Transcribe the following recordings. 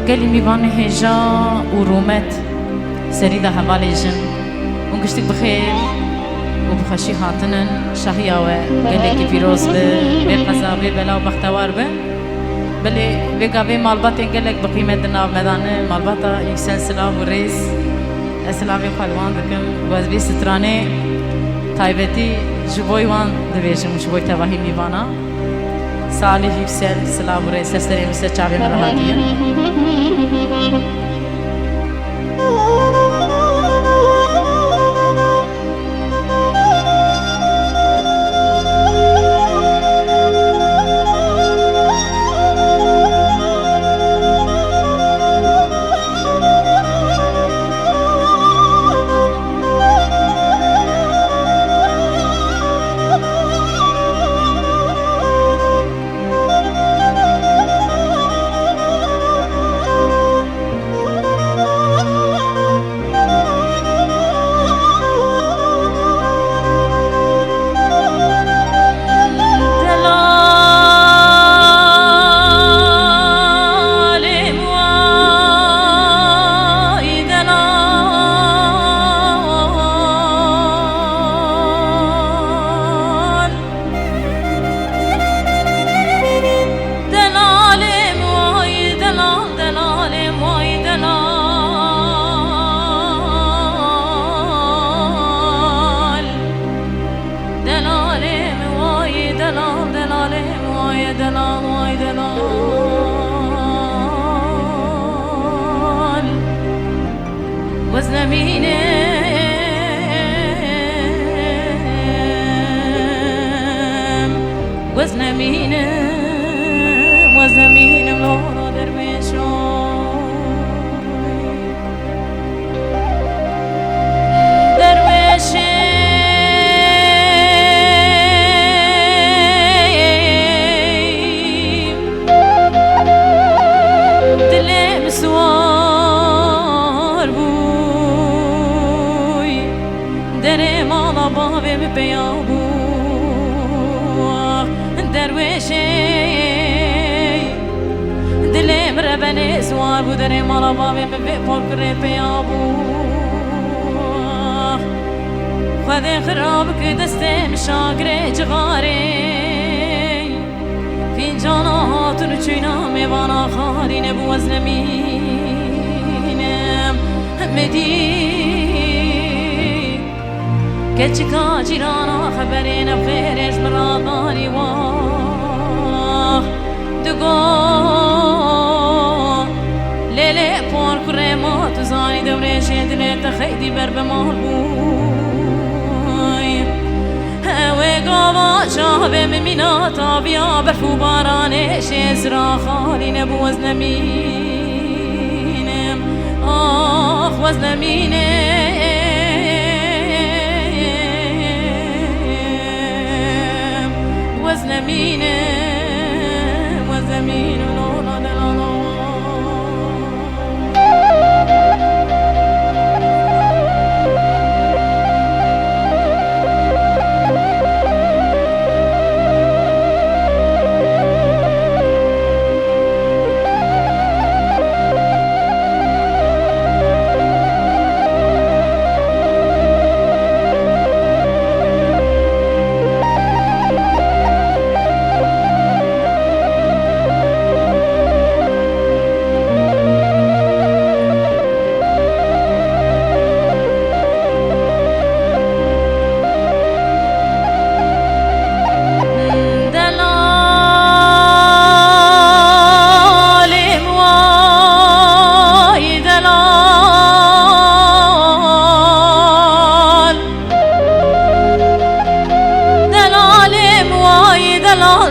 قالي ميباني هجا ورومت سريدة هباليجن ونقشتك بخير وبخشي هاتنن شهياوة قال لك فيروز بقزا بلا وبختوار بلي بقى مالباتين قال لك بقيمة دنا مدانة مالباتا يكسن سلاف وريس اسلافي خلوان دكم وزبي ستراني تايبتي جبوي وان دبيجم جبوي تواهي ميبانا سالي يكسل سلاف وريس سرسري مسا چاوي مرهاتية وزنمينم لورا درويشي دلي مسوار بوي دري مالا بابي ببيابو درويشي دلي مربني سوار بودري مالا بابي ببيبول كريبي ابو خذي خرابك دستي مشاقري جغاري فينجانات رجينا ميوانا خالي نبو وزنمينم مدي كتشكا جيرانا خبرين بفيرش مراداني واه دقو ليلي بور كريما تزاني دوري شيدلي تخيدي برب مالبوي هاوي قابا شابي ممينا طابيا برفو باراني شيزرا خالي نبو وزنمينم آخ وزنمينم وزنمينم وزنمينم لولا دلالا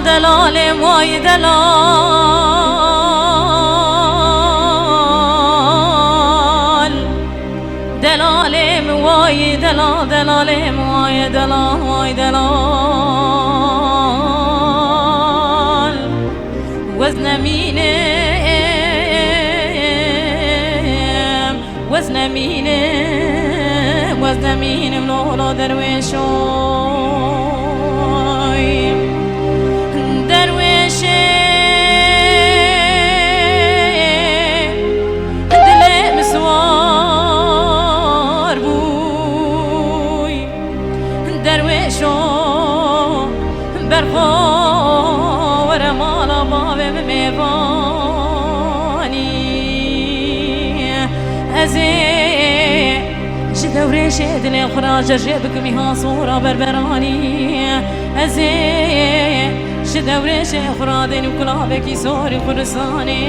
دلالم وای دلال دلالم وای دلال دلالم وای دلال وای دلال وزنمينم وزنمينم وزنمينم لولا درويشوي درويشي ازي جدوري شد لي خراج جيبك مها صورة بربراني ازي جدوري شد خرادين وكلابك صوري خرساني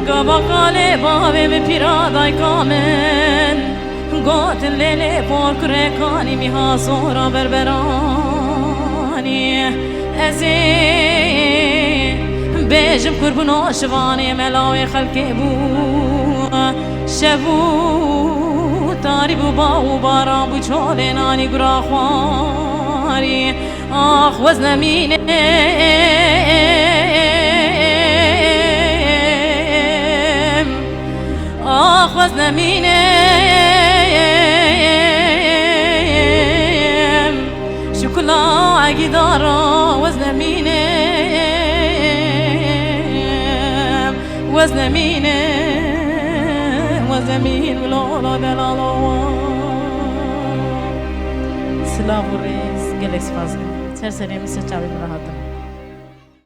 قابا قالي بابي بپیرادای کامن قاتل لیلی پور کرکانی میها صورة بربراني ازي بيجم كربنا شواني ملاوي خلقي بو شبو تاري بو باو بارا بو چولي ناني قرا خواري آخ وزن ميني آخ وزن ميني شكلا عقدارا وزن ميني وزن ميني وزن مين ولا دلالا سلاف الرئيس قلق سفازي ترسلي مسا چاوي مراحتنا